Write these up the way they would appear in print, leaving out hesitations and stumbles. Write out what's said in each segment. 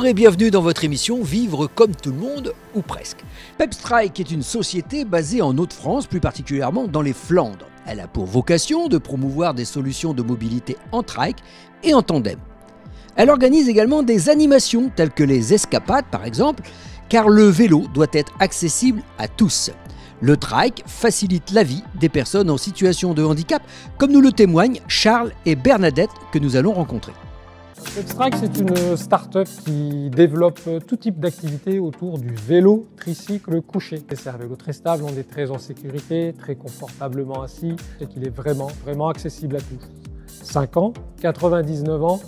Bonjour et bienvenue dans votre émission Vivre comme tout le monde, ou presque. Pepstrike est une société basée en Hauts-de-France, plus particulièrement dans les Flandres. Elle a pour vocation de promouvoir des solutions de mobilité en trike et en tandem. Elle organise également des animations telles que les escapades par exemple, car le vélo doit être accessible à tous. Le trike facilite la vie des personnes en situation de handicap, comme nous le témoignent Charles et Bernadette que nous allons rencontrer. Pepstrike, c'est une start-up qui développe tout type d'activités autour du vélo tricycle couché. C'est un vélo très stable, on est très en sécurité, très confortablement assis et qu'il est vraiment accessible à tous. 5 ans, 99 ans,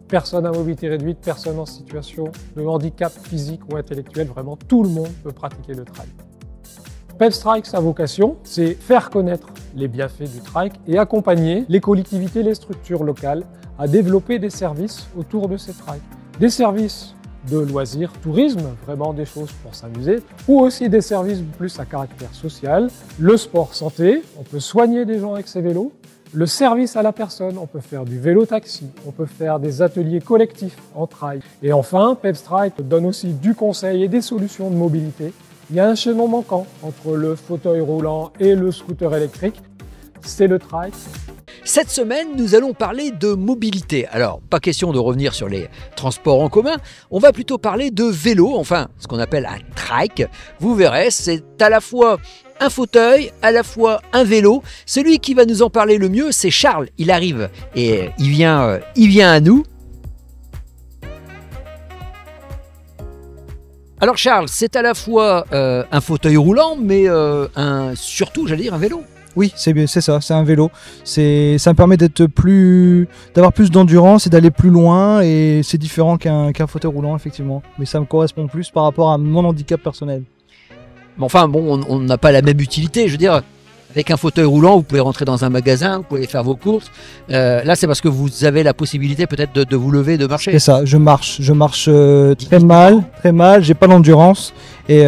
personne à mobilité réduite, personne en situation de handicap physique ou intellectuel, vraiment tout le monde peut pratiquer le trike. Pepstrike, sa vocation, c'est faire connaître les bienfaits du trike et accompagner les collectivités, les structures locales à développer des services autour de ces trikes. Des services de loisirs, tourisme, vraiment des choses pour s'amuser, ou aussi des services plus à caractère social. Le sport santé, on peut soigner des gens avec ces vélos. Le service à la personne, on peut faire du vélo-taxi, on peut faire des ateliers collectifs en trike. Et enfin, Pepstrike donne aussi du conseil et des solutions de mobilité. Il y a un chaînon manquant entre le fauteuil roulant et le scooter électrique, c'est le trike. Cette semaine, nous allons parler de mobilité. Alors, pas question de revenir sur les transports en commun, on va plutôt parler de vélo, enfin, ce qu'on appelle un trike. Vous verrez, c'est à la fois un fauteuil, à la fois un vélo. Celui qui va nous en parler le mieux, c'est Charles. Il arrive et il vient à nous. Alors Charles, c'est à la fois un fauteuil roulant, mais surtout, j'allais dire, un vélo. Oui, c'est ça, c'est un vélo. Ça me permet d'avoir plus d'endurance et d'aller plus loin, et c'est différent qu'un fauteuil roulant, effectivement. Mais ça me correspond plus par rapport à mon handicap personnel. Mais enfin, bon, on n'a pas la même utilité. Je veux dire, avec un fauteuil roulant, vous pouvez rentrer dans un magasin, vous pouvez faire vos courses. Là, c'est parce que vous avez la possibilité peut-être de vous lever, de marcher. C'est ça, je marche très mal, j'ai pas d'endurance, et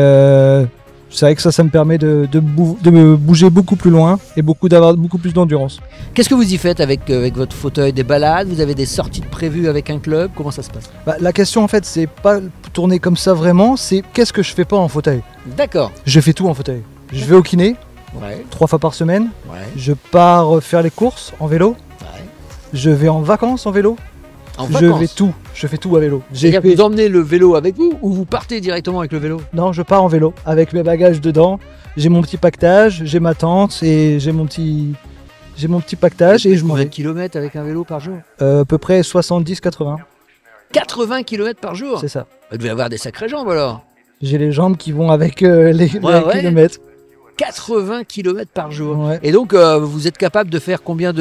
c'est vrai que ça me permet de me bouger beaucoup plus loin et d'avoir beaucoup plus d'endurance. Qu'est-ce que vous y faites avec votre fauteuil? Des balades? Vous avez des sorties prévues avec un club? Comment ça se passe? La question en fait, c'est pas tourner comme ça vraiment, c'est qu'est-ce que je fais pas en fauteuil? D'accord. Je fais tout en fauteuil. Je vais au kiné, ouais. 3 fois par semaine. Ouais. Je pars faire les courses en vélo. Ouais. Je vais en vacances en vélo. Je fais tout à vélo. Vous emmenez le vélo avec vous ou vous partez directement avec le vélo? Non, je pars en vélo avec mes bagages dedans. J'ai mon petit pactage, j'ai ma tente et j'ai mon petit pactage et je m'en vais. Combien de kilomètres avec un vélo par jour? À peu près 70-80. 80 km par jour? C'est ça. Vous devez avoir des sacrées jambes alors. J'ai les jambes qui vont avec les kilomètres. 80 km par jour. Ouais. Et donc, vous êtes capable de faire combien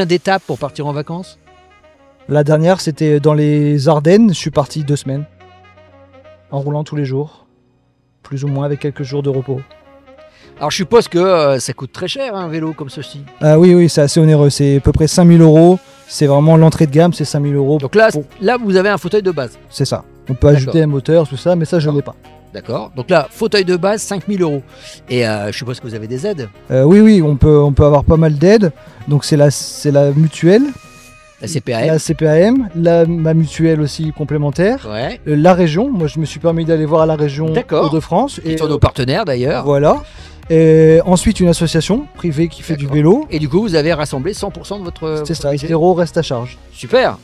d'étapes pour partir en vacances? La dernière, c'était dans les Ardennes. Je suis parti 2 semaines. En roulant tous les jours. Plus ou moins avec quelques jours de repos. Alors, je suppose que ça coûte très cher, un vélo comme ceci. Oui, c'est assez onéreux. C'est à peu près 5 000 €. C'est vraiment l'entrée de gamme, c'est 5 000 €. Donc là, vous avez un fauteuil de base. C'est ça. On peut ajouter un moteur, tout ça, mais ça, je ne l'ai pas. D'accord. Donc là, fauteuil de base, 5 000 €. Et je suppose que vous avez des aides. Oui, on peut avoir pas mal d'aides. Donc c'est la mutuelle. La CPAM. La CPAM, ma mutuelle aussi complémentaire. Ouais. La région, moi je me suis permis d'aller voir à la région Hauts-de-France. Qui sont nos partenaires d'ailleurs. Voilà. Et ensuite une association privée qui fait du vélo. Et du coup, vous avez rassemblé 100% de votre... C'est ça, 0 reste à charge. Super.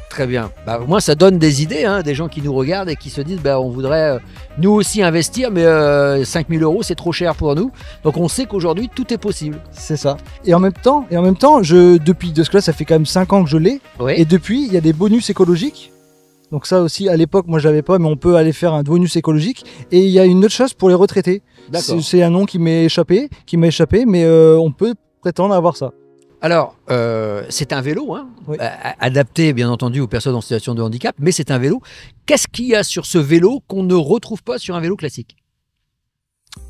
Très bien. Au moins, ça donne des idées, hein, des gens qui nous regardent et qui se disent on voudrait nous aussi investir, mais 5 000 €, c'est trop cher pour nous. Donc, on sait qu'aujourd'hui, tout est possible. C'est ça. Et en même temps, depuis de ce que là, ça fait quand même 5 ans que je l'ai. Oui. Et depuis, il y a des bonus écologiques. Donc ça aussi, à l'époque, moi, je l'avais pas, mais on peut aller faire un bonus écologique. Et il y a une autre chose pour les retraités. C'est un nom qui m'a échappé, mais on peut prétendre avoir ça. Alors, c'est un vélo, hein, oui. Adapté bien entendu aux personnes en situation de handicap, mais c'est un vélo. Qu'est-ce qu'il y a sur ce vélo qu'on ne retrouve pas sur un vélo classique?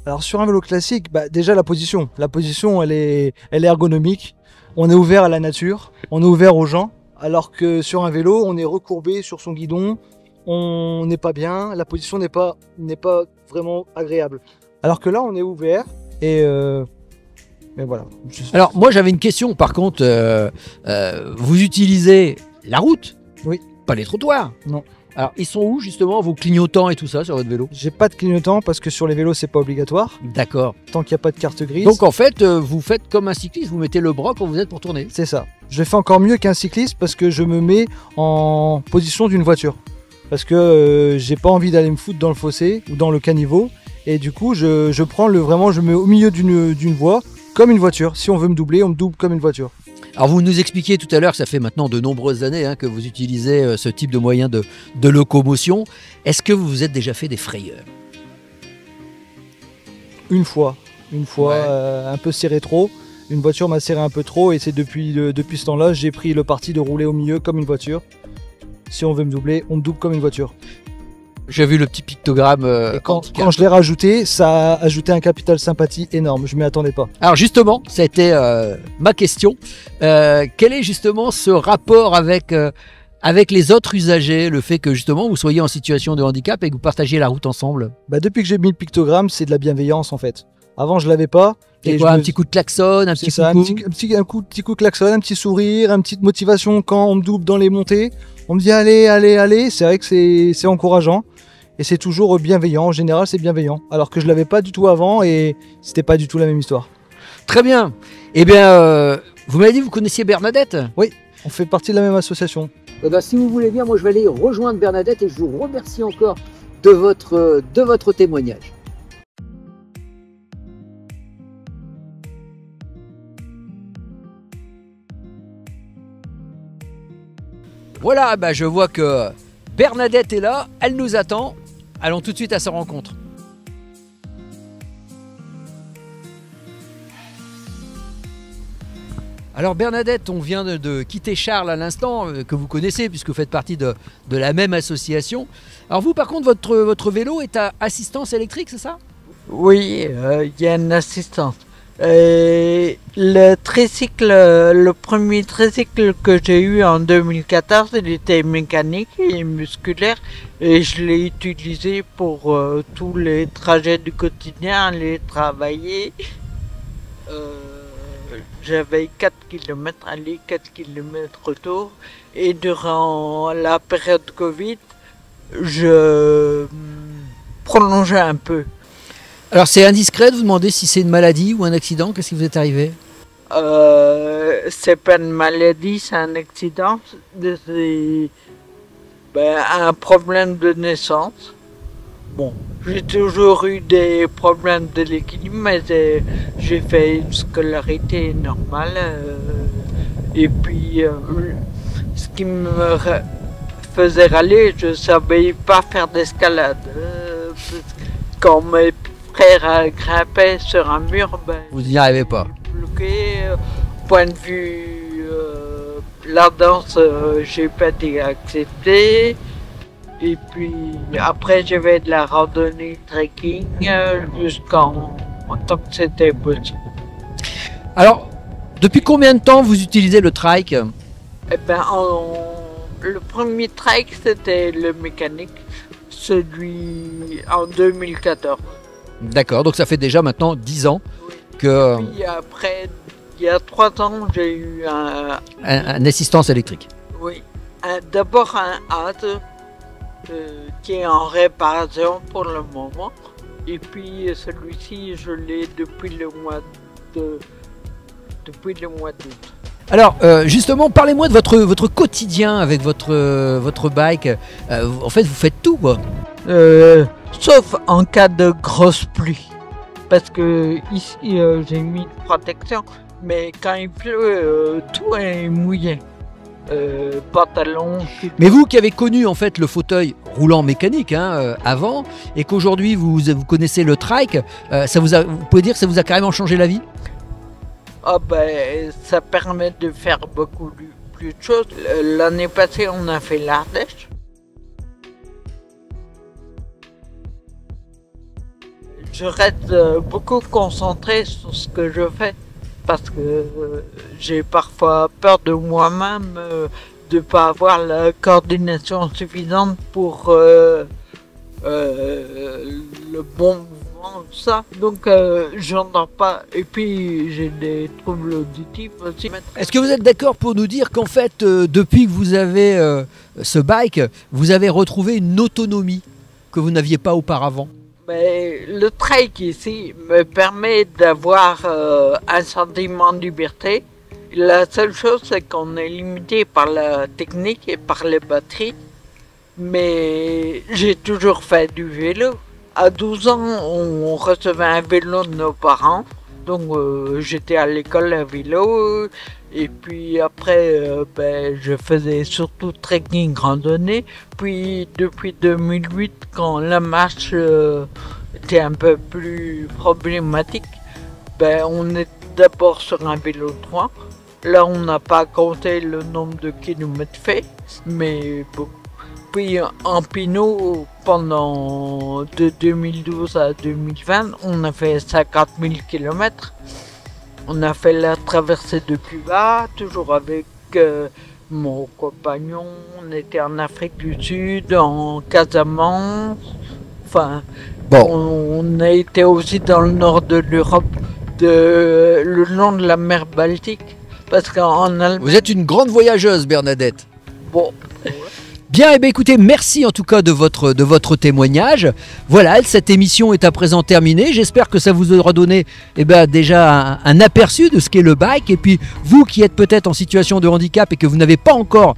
Alors sur un vélo classique, déjà la position. La position, elle est ergonomique. On est ouvert à la nature, on est ouvert aux gens, alors que sur un vélo, on est recourbé sur son guidon, on n'est pas bien, la position n'est pas vraiment agréable. Alors que là, on est ouvert et mais voilà. Alors moi j'avais une question par contre, vous utilisez la route? Oui. Pas les trottoirs? Non. Alors, ils sont où justement vos clignotants et tout ça sur votre vélo? J'ai pas de clignotant parce que sur les vélos, c'est pas obligatoire. D'accord. Tant qu'il n'y a pas de carte grise. Donc en fait, vous faites comme un cycliste, vous mettez le bras quand vous êtes pour tourner. C'est ça. Je fais encore mieux qu'un cycliste parce que je me mets en position d'une voiture. Parce que j'ai pas envie d'aller me foutre dans le fossé ou dans le caniveau. Et du coup, je prends vraiment, je me mets au milieu d'une voie comme une voiture. Si on veut me doubler, on me double comme une voiture. Alors vous nous expliquiez tout à l'heure que ça fait maintenant de nombreuses années que vous utilisez ce type de moyen de locomotion. Est-ce que vous vous êtes déjà fait des frayeurs? Une fois, Ouais. un peu serré trop. Une voiture m'a serré un peu trop et c'est depuis ce temps-là, j'ai pris le parti de rouler au milieu comme une voiture. Si on veut me doubler, on me double comme une voiture. J'ai vu le petit pictogramme. Et quand je l'ai rajouté, ça a ajouté un capital sympathie énorme. Je m'y attendais pas. Alors justement, ça a été ma question. Quel est justement ce rapport avec les autres usagers, le fait que justement vous soyez en situation de handicap et que vous partagiez la route ensemble? Depuis que j'ai mis le pictogramme, c'est de la bienveillance en fait. Avant, je l'avais pas. Et Et quoi, je un me- petit coup de klaxon, un C'est petit ça, coucou. petit coup de klaxon, un petit sourire, une petite motivation quand on me double dans les montées. On me dit allez, allez, allez. C'est vrai que c'est encourageant. Et c'est toujours bienveillant. En général, c'est bienveillant. Alors que je l'avais pas du tout avant et c'était pas du tout la même histoire. Très bien. Eh bien, vous m'avez dit que vous connaissiez Bernadette? On fait partie de la même association. Si vous voulez bien, moi je vais aller rejoindre Bernadette et je vous remercie encore de votre témoignage. Voilà, je vois que Bernadette est là, elle nous attend. Allons tout de suite à sa rencontre. Alors Bernadette, on vient de quitter Charles à l'instant, que vous connaissez puisque vous faites partie de la même association. Alors vous par contre, votre vélo est à assistance électrique, c'est ça? Oui, il y a une assistance. Le tricycle, le premier tricycle que j'ai eu en 2014, il était mécanique et musculaire et je l'ai utilisé pour tous les trajets du quotidien, aller travailler. J'avais 4 km aller, 4 km retour et durant la période Covid, je prolongeais un peu. Alors c'est indiscret de vous demander si c'est une maladie ou un accident, qu'est-ce qui vous est arrivé? C'est pas une maladie, c'est un accident. C'est un problème de naissance. Bon, j'ai toujours eu des problèmes de l'équilibre, mais j'ai fait une scolarité normale. Et puis, ce qui me faisait râler, je savais pas faire d'escalade. Quand mes frères grimpaient sur un mur, Vous n'y arrivez pas. bloqué. Point de vue la danse, j'ai pas été accepté. Et puis après, j'ai fait de la randonnée trekking jusqu'en tant que c'était possible. Alors, depuis combien de temps vous utilisez le trike? Eh ben, le premier trike, c'était le mécanique, celui en 2014. D'accord, donc ça fait déjà maintenant 10 ans que Puis après, il y a 3 ans, j'ai eu une assistance électrique. oui, d'abord un HAD qui est en réparation pour le moment. Et puis celui-ci, je l'ai depuis le mois d'août. Alors, justement, parlez-moi de votre quotidien avec votre bike. En fait, vous faites tout, quoi. Sauf en cas de grosse pluie. Parce que ici, j'ai mis une protection. Mais quand il pleut, tout est mouillé. Pantalon. Mais vous qui avez connu en fait le fauteuil roulant mécanique avant, et qu'aujourd'hui vous connaissez le trike, vous pouvez dire que ça vous a carrément changé la vie? Ah ça permet de faire beaucoup plus de choses. L'année passée, on a fait l'Ardèche. Je reste beaucoup concentré sur ce que je fais parce que j'ai parfois peur de moi-même de ne pas avoir la coordination suffisante pour le bon mouvement. souvent ça. Donc j'entends pas. Et puis j'ai des troubles auditifs aussi. Est-ce que vous êtes d'accord pour nous dire qu'en fait, depuis que vous avez ce bike, vous avez retrouvé une autonomie que vous n'aviez pas auparavant? Mais le trail ici me permet d'avoir un sentiment de liberté. La seule chose, c'est qu'on est limité par la technique et par les batteries. Mais j'ai toujours fait du vélo. À 12 ans, on recevait un vélo de nos parents. Donc j'étais à l'école à vélo. Et puis après, je faisais surtout trekking, randonnée. Puis depuis 2008, quand la marche était un peu plus problématique, on est d'abord sur un vélo 3. Là, on n'a pas compté le nombre de kilomètres faits, mais bon. Puis en Pinot, pendant de 2012 à 2020, on a fait 50 000 km. On a fait la traversée de Cuba, toujours avec mon compagnon. On était en Afrique du Sud, en Casamance. Enfin, on a été aussi dans le nord de l'Europe, le long de la mer Baltique. Parce qu'en Allemagne... Vous êtes une grande voyageuse, Bernadette. Bon... Bien, écoutez, merci en tout cas de votre témoignage. Voilà, cette émission est à présent terminée. J'espère que ça vous aura donné déjà un aperçu de ce qu'est le bike. Et puis, vous qui êtes peut-être en situation de handicap et que vous n'avez pas encore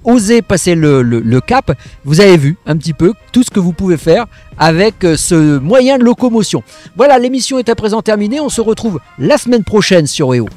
osé passer le cap, vous avez vu un petit peu tout ce que vous pouvez faire avec ce moyen de locomotion. Voilà, l'émission est à présent terminée. On se retrouve la semaine prochaine sur EO.